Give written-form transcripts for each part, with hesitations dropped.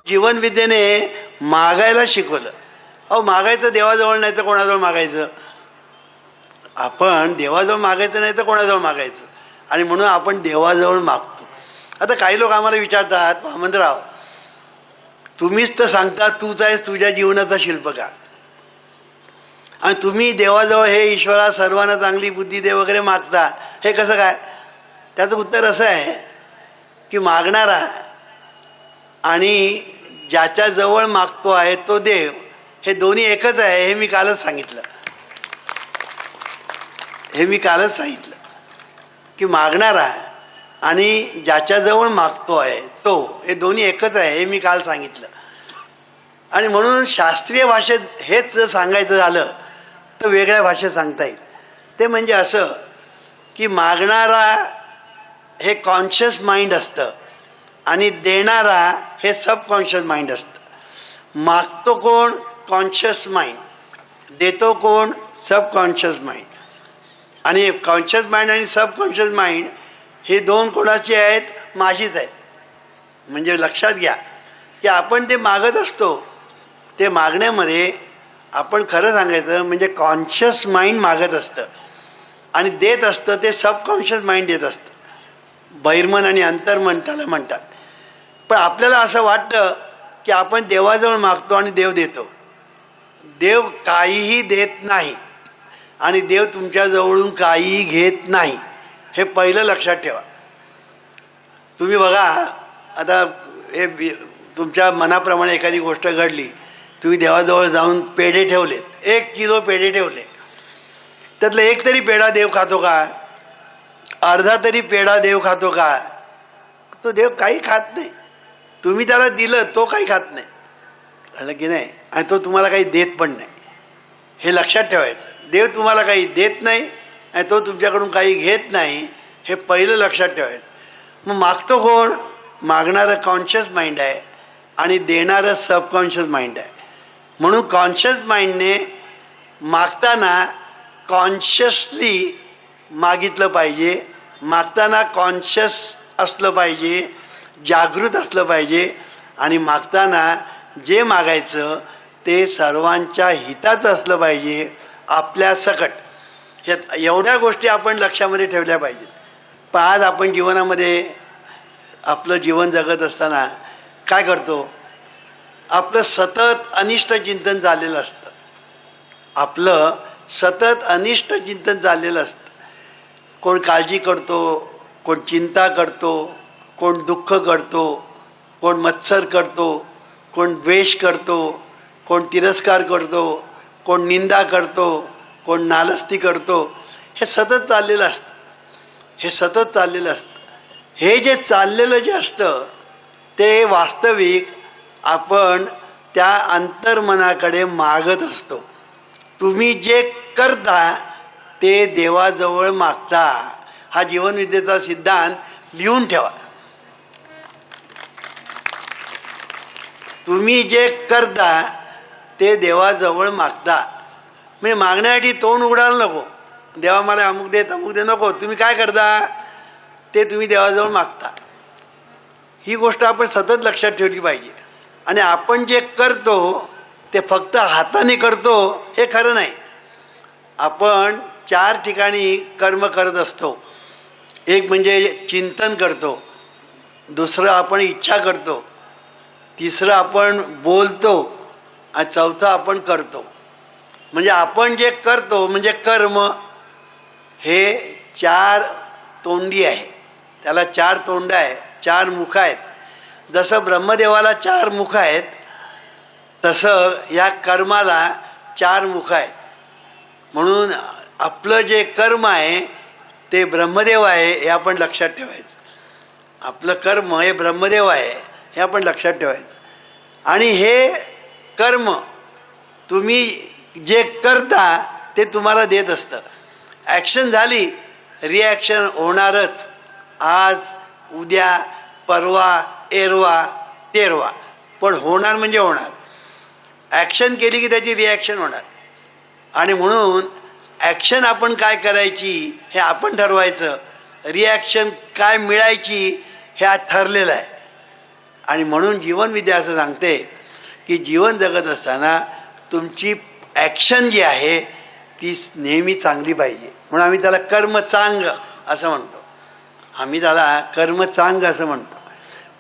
जीवनविद्येने मागायला शिकवलं. अहो मागायचं देवाजवळ, नाही तर कोणाजवळ मागायचं. आपण देवाजवळ मागायचं नाही तर कोणाजवळ मागायचं, आणि म्हणून आपण देवाजवळ मागतो. आता काही लोक आम्हाला विचारतात, वामनराव तुम्हीच तर सांगता तूच आहेस तुझ्या जीवनाचा शिल्पकार, आणि तुम्ही देवाजवळ हे ईश्वरा सर्वांना चांगली बुद्धी दे वगैरे मागता, हे कसं काय? त्याचं उत्तर असं आहे की मागणारा आणि ज्याच्याजवळ मागतो आहे तो देव, हे दोन्ही एकच आहे. हे मी कालच सांगितलं की मागणारा आणि ज्याच्याजवळ मागतो आहे तो, हे दोन्ही एकच आहे. हे मी काल सांगितलं. आणि म्हणून शास्त्रीय भाषेत हेच जर सांगायचं झालं तर वेगळ्या भाषेत सांगता येईल. ते म्हणजे असं की मागणारा हे कॉन्शियस माइंड असतं आणि देणारा हे सबकॉन्शियस माइंड असतं. मागतो कोण? Conscious mind. देतो कोण? Subconscious mind. आणि कॉन्शियस माइंड आणि सबकॉन्शियस माइंड हे दोन कोणाची आहेत? माझीच आहेत. म्हणजे लक्षात घ्या की आपण ते मागत असतो, ते मागण्यामध्ये आपण खरं सांगायचं म्हणजे कॉन्शियस माइंड मागत असतं आणि देत असतं ते सबकॉन्शियस माइंड देत असतं. बहिर्मन आणि अंतर्मन त्याला म्हणतात. पण आपल्याला असं वाटतं की आपण देवाजवळ मागतो आणि देव देतो. देव काहीही देत नाही आणि देव तुमच्याजवळून काहीही घेत नाही, हे पहिलं लक्षात ठेवा. तुम्ही बघा, आता हे तुमच्या मनाप्रमाणे एखादी गोष्ट घडली, तुम्ही देवाजवळ जाऊन पेढे ठेवलेत, 1 किलो पेढे ठेवले, त्यातलं एक तरी पेढा देव खातो का? अर्धा तरी पेढा देव खातो का? तो देव काही खात नाही. तुम्ही त्याला दिलं तो काही खात नाही, कळलं की नाही? आणि तो तुम्हाला काही देत पण नाही, हे लक्षात ठेवायचं. देव तुम्हाला काही देत नाही आणि तो तुमच्याकडून काही घेत नाही, हे पहिलं लक्षात ठेवायचं. मग मागतो कोण? मागणारं कॉन्शियस माइंड आहे आणि देणारं सबकॉन्शियस माइंड आहे. म्हणून कॉन्शियस माइंडने मागताना कॉन्शियसली मागितलं पाहिजे, मागताना कॉन्शियस असलं पाहिजे, जागृत असलं पाहिजे, आणि मागताना जे मागायचं ते सर्वांच्या हिताचं असलं पाहिजे, आपल्या सकट. ह्यात एवढ्या गोष्टी आपण लक्षामध्ये ठेवल्या पाहिजेत. पण आज आपण जीवनामध्ये आपलं जीवन जगत असताना काय करतो? आपलं सतत अनिष्ट चिंतन चाललेलं असतं. आपलं सतत अनिष्ट चिंतन चाललेलं असतं. कोण काळजी करतो, कोण चिंता करतो, कोण दुःख करतो, कोण मत्सर करतो, कोण द्वेष करतो, कोण तिरस्कार करतो, कोण निंदा करतो, कोण नालस्ती करतो. हे सतत चाललेलं असतं. हे जे चाललेलं जे असतं ते वास्तविक आपण त्या अंतर्मनाकडे मागत असतो. तुम्ही जे करता ते देवाजवळ मागता, हा जीवनविद्येचा सिद्धांत लिहून ठेवा. तुम्ही जे करता ते देवाजवळ मागता. म्हणजे मागण्यासाठी तोंड उघडायला नको, देवा मला अमुक दे तमुक दे, नको. तुम्ही काय करता ते तुम्ही देवाजवळ मागता. ही गोष्ट आपण सतत लक्षात ठेवली पाहिजे. आणि आपण जे करतो ते फक्त हाताने करतो हे खरं नाही. आपण 4 ठिकाणी कर्म करत असतो. एक म्हणजे चिंतन करतो, दुसरं आपण इच्छा करतो, तिसरं आपण बोलतो, आणि चौथं आपण करतो. म्हणजे आपण जे करतो म्हणजे कर्म हे 4 तोंडी आहे. त्याला 4 तोंड आहे, 4 मुख आहेत. जसं ब्रह्मदेवाला 4 मुख आहेत तसं या कर्माला 4 मुख आहेत. म्हणून आपलं जे कर्म आहे ते ब्रह्मदेव आहे हे आपण लक्षात ठेवायचं. आपलं कर्म हे ब्रह्मदेव आहे हे आपण लक्षात ठेवायचं. आणि हे कर्म तुम्ही जे करता ते तुम्हाला देत असतं. ॲक्शन झाली, रिॲक्शन होणारच. आज, उद्या, परवा, एरवा, तेरवा, पण होणार म्हणजे होणार. ॲक्शन केली की त्याची रिॲक्शन होणार. आणि म्हणून ॲक्शन आपण काय करायची हे आपण ठरवायचं, रिॲक्शन काय मिळायची हे आज ठरलेलं आहे. आणि म्हणून जीवनविद्या असं सांगते की जीवन जगत असताना तुमची ॲक्शन जी आहे ती नेहमी चांगली पाहिजे. म्हणून आम्ही त्याला कर्मचांग असं म्हणतो. आम्ही त्याला कर्मचांग असं म्हणतो.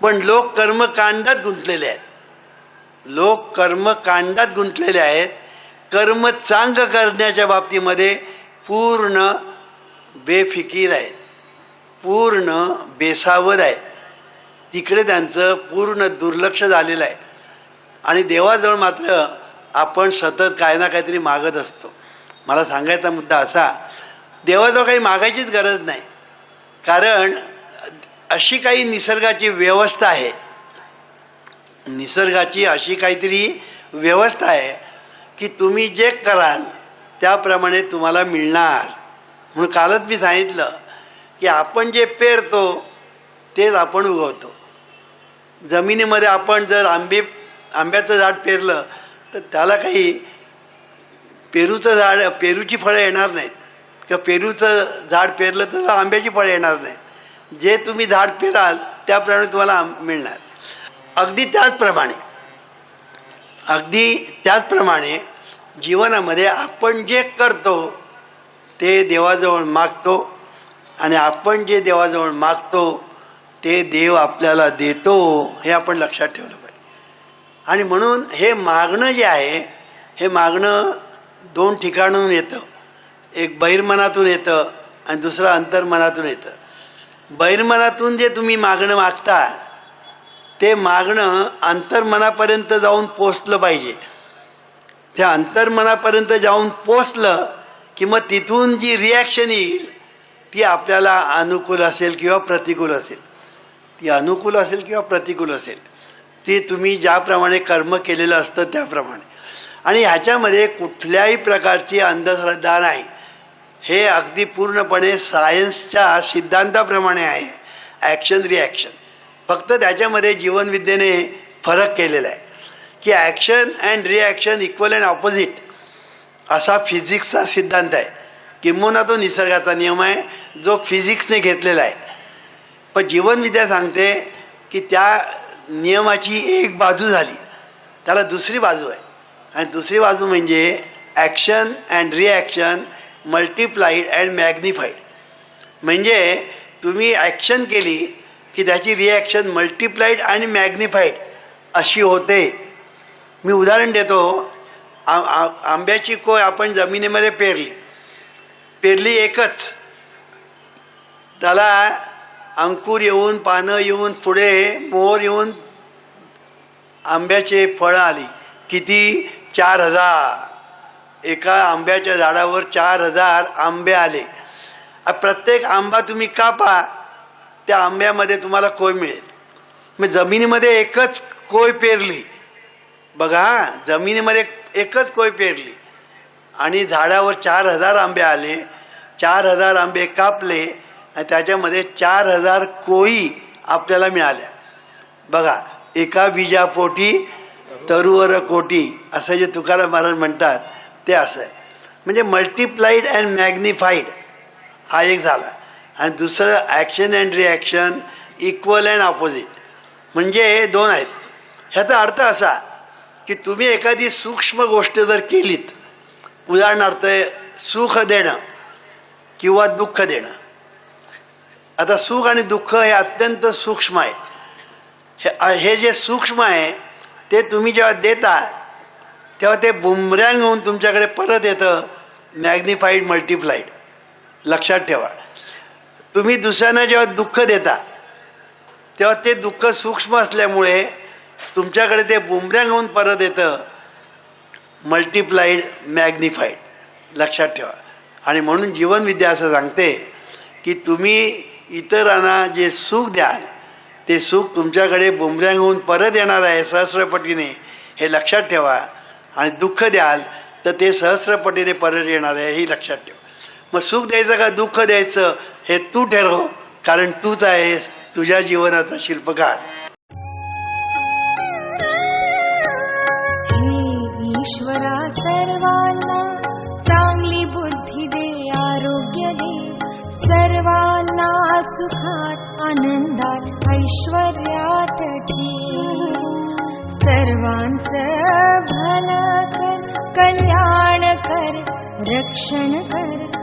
पण लोक कर्मकांडात गुंतलेले आहेत. लोक कर्मकांडात गुंतलेले आहेत. कर्मचांग करण्याच्या बाबतीमध्ये पूर्ण बेफिकीर आहेत, पूर्ण बेसावध आहेत. तिकडे त्यांचं पूर्ण दुर्लक्ष झालेलं आहे. आणि देवाजवळ मात्र आपण सतत काय ना काहीतरी मागत असतो. मला सांगायचा मुद्दा असा, देवाजवळ काही मागायचीच गरज नाही. कारण अशी काही निसर्गाची व्यवस्था आहे, निसर्गाची अशी काहीतरी व्यवस्था आहे की तुम्ही जे कराल त्याप्रमाणे तुम्हाला मिळणार. म्हणून कालच मी सांगितलं की आपण जे पेरतो तेच आपण उगवतो. जमिनीमध्ये आपण जर आंब्याचं झाड पेरलं तर त्याला काही पेरूची फळं येणार नाहीत, किंवा पेरूचं झाड पेरलं तर आंब्याची फळं येणार नाही. जे तुम्ही झाड पेराल त्याप्रमाणे तुम्हाला मिळणार. अगदी त्याचप्रमाणे जीवनामध्ये आपण जे करतो ते देवाजवळ मागतो, आणि आपण जे देवाजवळ मागतो ते देव आपल्याला देतो, हे आपण लक्षात ठेवलं पाहिजे. आणि म्हणून हे मागणं जे आहे, हे मागणं दोन ठिकाणून येतं. एक बहिर्मनातून येतं आणि दुसरं अंतर्मनातून येतं. बहिर्मनातून जे तुम्ही मागणं मागता ते मागणं अंतर्मनापर्यंत जाऊन पोचलं पाहिजे. त्या अंतर्मनापर्यंत जाऊन पोचलं की मग तिथून जी रिॲक्शन येईल ती आपल्याला अनुकूल असेल किंवा प्रतिकूल असेल. ती अनुकूल असेल किंवा प्रतिकूल असेल, ती तुम्ही ज्याप्रमाणे कर्म केलेलं असतं त्याप्रमाणे. आणि ह्याच्यामध्ये कुठल्याही प्रकारची अंधश्रद्धा नाही. हे अगदी पूर्णपणे सायन्सच्या सिद्धांताप्रमाणे आहे, ॲक्शन रिॲक्शन. फक्त त्याच्यामध्ये जीवनविद्येने फरक केलेला आहे की action and reaction equal and opposite असा फिजिक्सचा सिद्धांत आहे. किंबहुना तो निसर्गाचा नियम आहे जो फिजिक्सने घेतलेला आहे. पण जीवनविद्या सांगते की त्या नियमाची एक बाजू झाली, त्याला दुसरी बाजू आहे. आणि दुसरी बाजू म्हणजे action and reaction multiplied and magnified. म्हणजे तुम्ही ॲक्शन केली की त्याची रिॲक्शन मल्टिप्लाइड आणि मॅग्निफाईड अशी होते. मी उदाहरण देतो. आंब्याची कोय आपण जमिनीमध्ये पेरली एकच, त्याला अंकुर येऊन, पानं येऊन, पुढे मोहर येऊन आंब्याचे फळं आली. किती? 4000. एका आंब्याच्या झाडावर 4000 आंबे आले. प्रत्येक आंबा तुम्ही कापा, त्या आंब्यामध्ये तुम्हाला कोय मिळेल. मग जमिनीमध्ये एकच कोय पेरली, बघा, जमिनीमध्ये एकच कोय पेरली आणि झाडावर 4000 आंबे आले. 4000 आंबे कापले आणि त्याच्यामध्ये 4000 कोयी आपल्याला मिळाल्या. बघा, एका बीजापोटी तरुवर कोटी असं जे तुकाराम महाराज म्हणतात ते असं आहे. म्हणजे मल्टिप्लाइड अँड मॅग्निफाईड हा एक झाला. आणि दुसरं action and reaction equal and opposite, म्हणजे दोन आहेत. ह्याचा अर्थ असा की तुम्ही एखादी सूक्ष्म गोष्ट जर केलीत, उदाहरणार्थ सुख देणं किंवा दुःख देणं. आता सुख आणि दुःख हे अत्यंत सूक्ष्म आहे. हे जे सूक्ष्म आहे ते तुम्ही जेव्हा देता तेव्हा ते बुमरँग होऊन तुमच्याकडे परत येतं, मॅग्निफाईड मल्टिप्लाइड. लक्षात ठेवा, तुम्ही दुसऱ्यांना जेव्हा दुःख देता तेव्हा ते दुःख सूक्ष्म असल्यामुळे तुमच्याकडे ते बुमरँग होऊन परत येतं, मल्टिप्लाइड मॅग्निफाईड. लक्षात ठेवा. आणि म्हणून जीवनविद्या असं सांगते की तुम्ही इतरांना जे सुख द्याल ते सुख तुमच्याकडे बुमरँग होऊन परत येणार आहे सहस्रपटीने, हे लक्षात ठेवा. आणि दुःख द्याल तर ते सहस्रपटीने परत येणार आहे, हे लक्षात ठेवा. मग सुख द्यायचं का दुःख द्यायचं हे तू ठरव, कारण तूच आहेस तुझ्या जीवनाचा शिल्पकार. ईश्वरा सर्वांना चांगली बुद्धी दे, आरोग्य दे, सर्वांना सुखात आनंदात ऐश्वर्यात ठेव. सर्वांचं भलं कर, कल्याण कर, रक्षण कर.